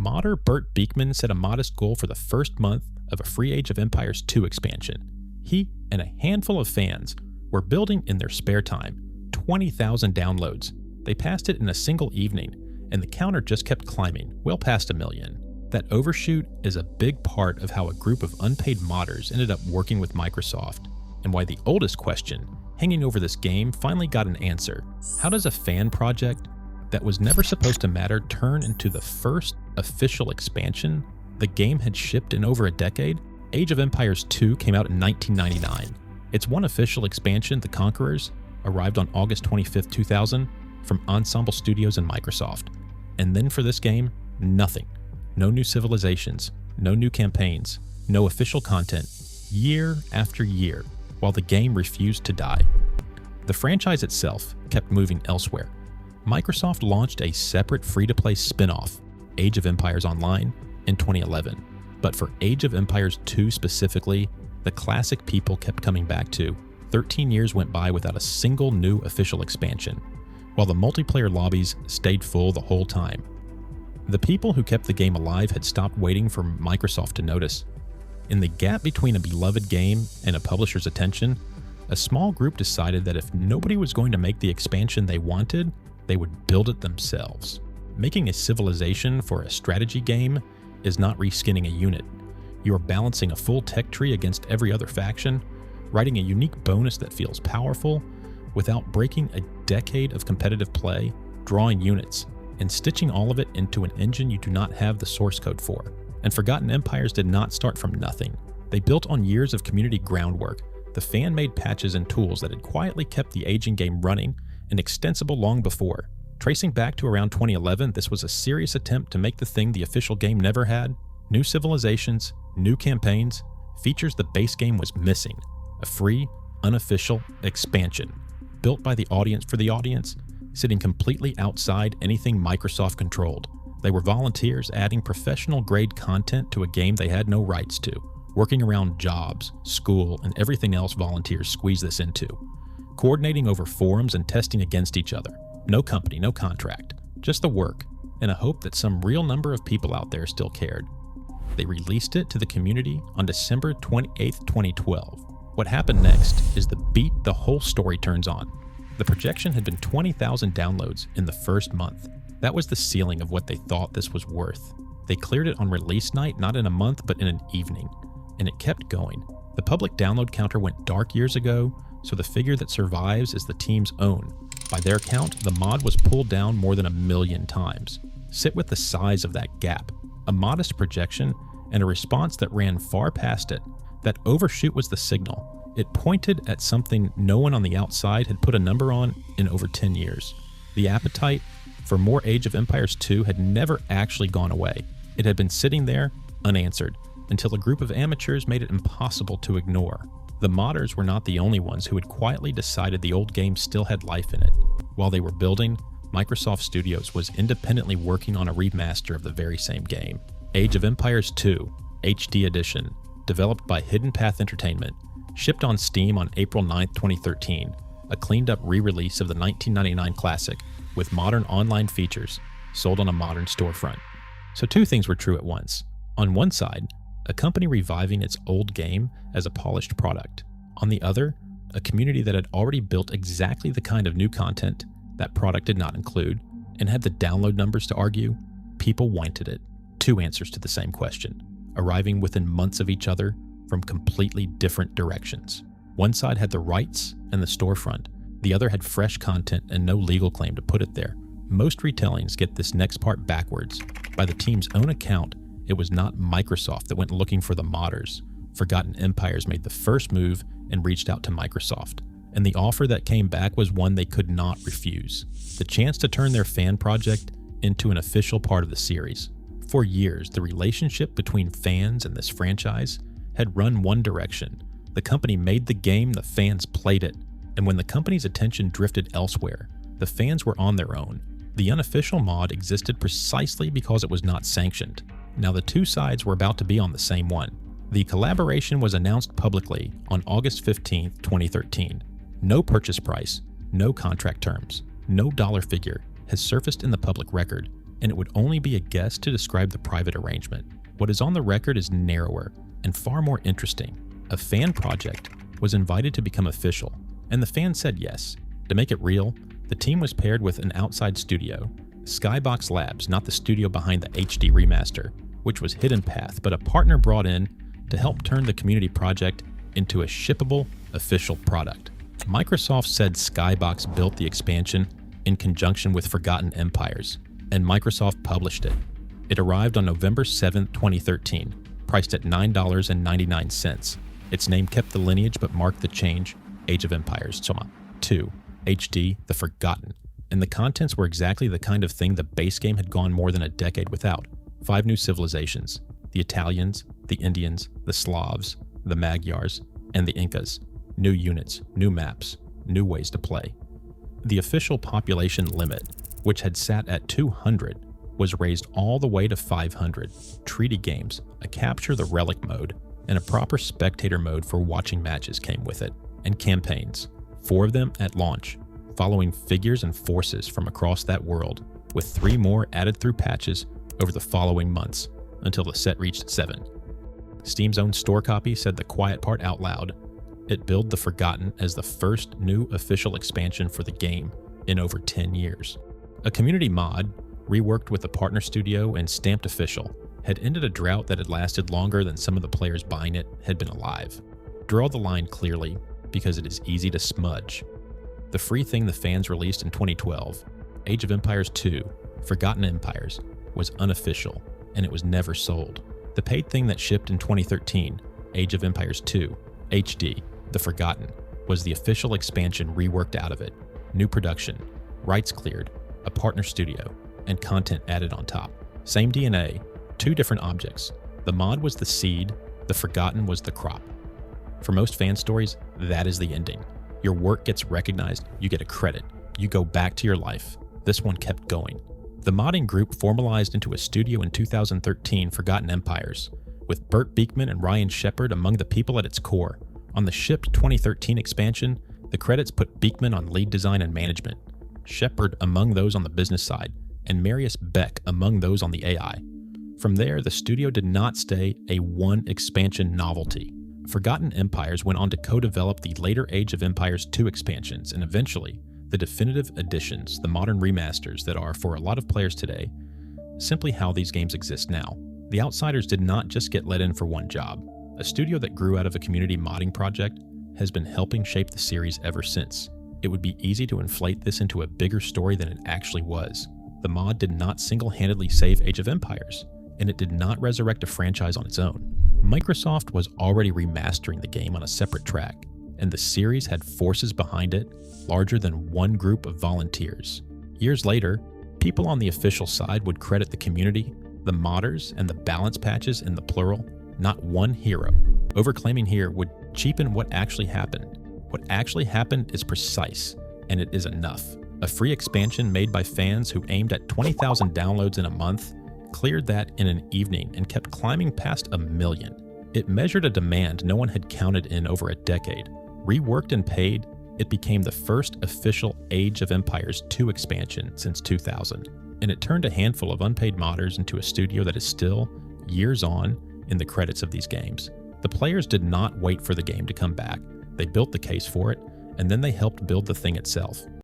modder Burt Beekman set a modest goal for the first month of a free Age of Empires 2 expansion. He and a handful of fans were building in their spare time. 20,000 downloads. They passed it in a single evening, and the counter just kept climbing, well past 1 million. That overshoot is a big part of how a group of unpaid modders ended up working with Microsoft, and why the oldest question hanging over this game finally got an answer. How does a fan project that was never supposed to matter turn into the first official expansion the game had shipped in over a decade? Age of Empires 2 came out in 1999. Its one official expansion, The Conquerors, arrived on August 25, 2000, from Ensemble Studios and Microsoft. And then for this game, nothing. No new civilizations, no new campaigns, no official content, year after year, while the game refused to die. The franchise itself kept moving elsewhere. Microsoft launched a separate free-to-play spin-off, Age of Empires Online, in 2011. But for Age of Empires 2 specifically, the classic people kept coming back to. 13 years went by without a single new official expansion, while the multiplayer lobbies stayed full the whole time. The people who kept the game alive had stopped waiting for Microsoft to notice. In the gap between a beloved game and a publisher's attention, a small group decided that if nobody was going to make the expansion they wanted, they would build it themselves. Making a civilization for a strategy game is not reskinning a unit. You are balancing a full tech tree against every other faction, writing a unique bonus that feels powerful without breaking a decade of competitive play, drawing units, and stitching all of it into an engine you do not have the source code for. And Forgotten Empires did not start from nothing. They built on years of community groundwork, the fan-made patches and tools that had quietly kept the aging game running and extensible long before. Tracing back to around 2011, this was a serious attempt to make the thing the official game never had: new civilizations, new campaigns, features the base game was missing. A free, unofficial expansion, built by the audience for the audience, sitting completely outside anything Microsoft controlled. They were volunteers adding professional-grade content to a game they had no rights to, working around jobs, school, and everything else volunteers squeeze this into. Coordinating over forums and testing against each other. No company, no contract, just the work, and a hope that some real number of people out there still cared. They released it to the community on December 28, 2012. What happened next is the beat the whole story turns on. The projection had been 20,000 downloads in the first month. That was the ceiling of what they thought this was worth. They cleared it on release night, not in a month, but in an evening. And it kept going. The public download counter went dark years ago, so the figure that survives is the team's own. By their count, the mod was pulled down more than 1 million times. Sit with the size of that gap. A modest projection and a response that ran far past it. That overshoot was the signal. It pointed at something no one on the outside had put a number on in over 10 years. The appetite for more Age of Empires 2 had never actually gone away. It had been sitting there, unanswered, until a group of amateurs made it impossible to ignore. The modders were not the only ones who had quietly decided the old game still had life in it. While they were building, Microsoft Studios was independently working on a remaster of the very same game. Age of Empires 2, HD Edition, developed by Hidden Path Entertainment, shipped on Steam on April 9, 2013, a cleaned-up re-release of the 1999 classic with modern online features, sold on a modern storefront. So two things were true at once. On one side, a company reviving its old game as a polished product. On the other, a community that had already built exactly the kind of new content that product did not include, and had the download numbers to argue. People wanted it. Two answers to the same question, arriving within months of each other from completely different directions. One side had the rights and the storefront. The other had fresh content and no legal claim to put it there. Most retellings get this next part backwards. By the team's own account, it was not Microsoft that went looking for the modders. Forgotten Empires made the first move and reached out to Microsoft. And the offer that came back was one they could not refuse. The chance to turn their fan project into an official part of the series. For years, the relationship between fans and this franchise had run one direction. The company made the game, the fans played it. And when the company's attention drifted elsewhere, the fans were on their own. The unofficial mod existed precisely because it was not sanctioned. Now the two sides were about to be on the same one. The collaboration was announced publicly on August 15, 2013. No purchase price, no contract terms, no dollar figure has surfaced in the public record, and it would only be a guess to describe the private arrangement. What is on the record is narrower and far more interesting. A fan project was invited to become official, and the fans said yes. To make it real, the team was paired with an outside studio, Skybox Labs, not the studio behind the HD remaster, which was Hidden Path, but a partner brought in to help turn the community project into a shippable, official product. Microsoft said Skybox built the expansion in conjunction with Forgotten Empires, and Microsoft published it. It arrived on November 7, 2013, priced at $9.99. Its name kept the lineage but marked the change, Age of Empires 2, HD, The Forgotten. And the contents were exactly the kind of thing the base game had gone more than a decade without. 5 new civilizations: the Italians, the Indians, the Slavs, the Magyars, and the Incas. New units, new maps, new ways to play. The official population limit, which had sat at 200, was raised all the way to 500. Treaty games, a capture the relic mode, and a proper spectator mode for watching matches came with it, and campaigns, 4 of them at launch, following figures and forces from across that world, with 3 more added through patches over the following months, until the set reached 7. Steam's own store copy said the quiet part out loud. It billed The Forgotten as the first new official expansion for the game in over 10 years. A community mod, reworked with a partner studio and stamped official, had ended a drought that had lasted longer than some of the players buying it had been alive. Draw the line clearly, because it is easy to smudge. The free thing the fans released in 2012, Age of Empires 2, Forgotten Empires, was unofficial, and it was never sold. The paid thing that shipped in 2013, Age of Empires 2, HD, The Forgotten, was the official expansion reworked out of it. New production, rights cleared, a partner studio, and content added on top. Same DNA, 2 different objects. The mod was the seed, The Forgotten was the crop. For most fan stories, that is the ending. Your work gets recognized, you get a credit, you go back to your life. This one kept going. The modding group formalized into a studio in 2013, Forgotten Empires, with Burt Beekman and Ryan Shepard among the people at its core. On the shipped 2013 expansion, the credits put Beekman on lead design and management, Shepard among those on the business side, and Marius Beck among those on the AI. From there, the studio did not stay a one expansion novelty. Forgotten Empires went on to co-develop the later Age of Empires 2 expansions, and eventually, the definitive editions, the modern remasters that are, for a lot of players today, simply how these games exist now. The Outsiders did not just get let in for one job. A studio that grew out of a community modding project has been helping shape the series ever since. It would be easy to inflate this into a bigger story than it actually was. The mod did not single-handedly save Age of Empires, and it did not resurrect a franchise on its own. Microsoft was already remastering the game on a separate track, and the series had forces behind it larger than one group of volunteers. Years later, people on the official side would credit the community, the modders, and the balance patches in the plural, not one hero. Overclaiming here would cheapen what actually happened. What actually happened is precise, and it is enough. A free expansion made by fans who aimed at 20,000 downloads in a month cleared that in an evening and kept climbing past 1 million. It measured a demand no one had counted in over a decade. Reworked and paid, it became the first official Age of Empires 2 expansion since 2000, and it turned a handful of unpaid modders into a studio that is still, years on, in the credits of these games. The players did not wait for the game to come back. They built the case for it, and then they helped build the thing itself.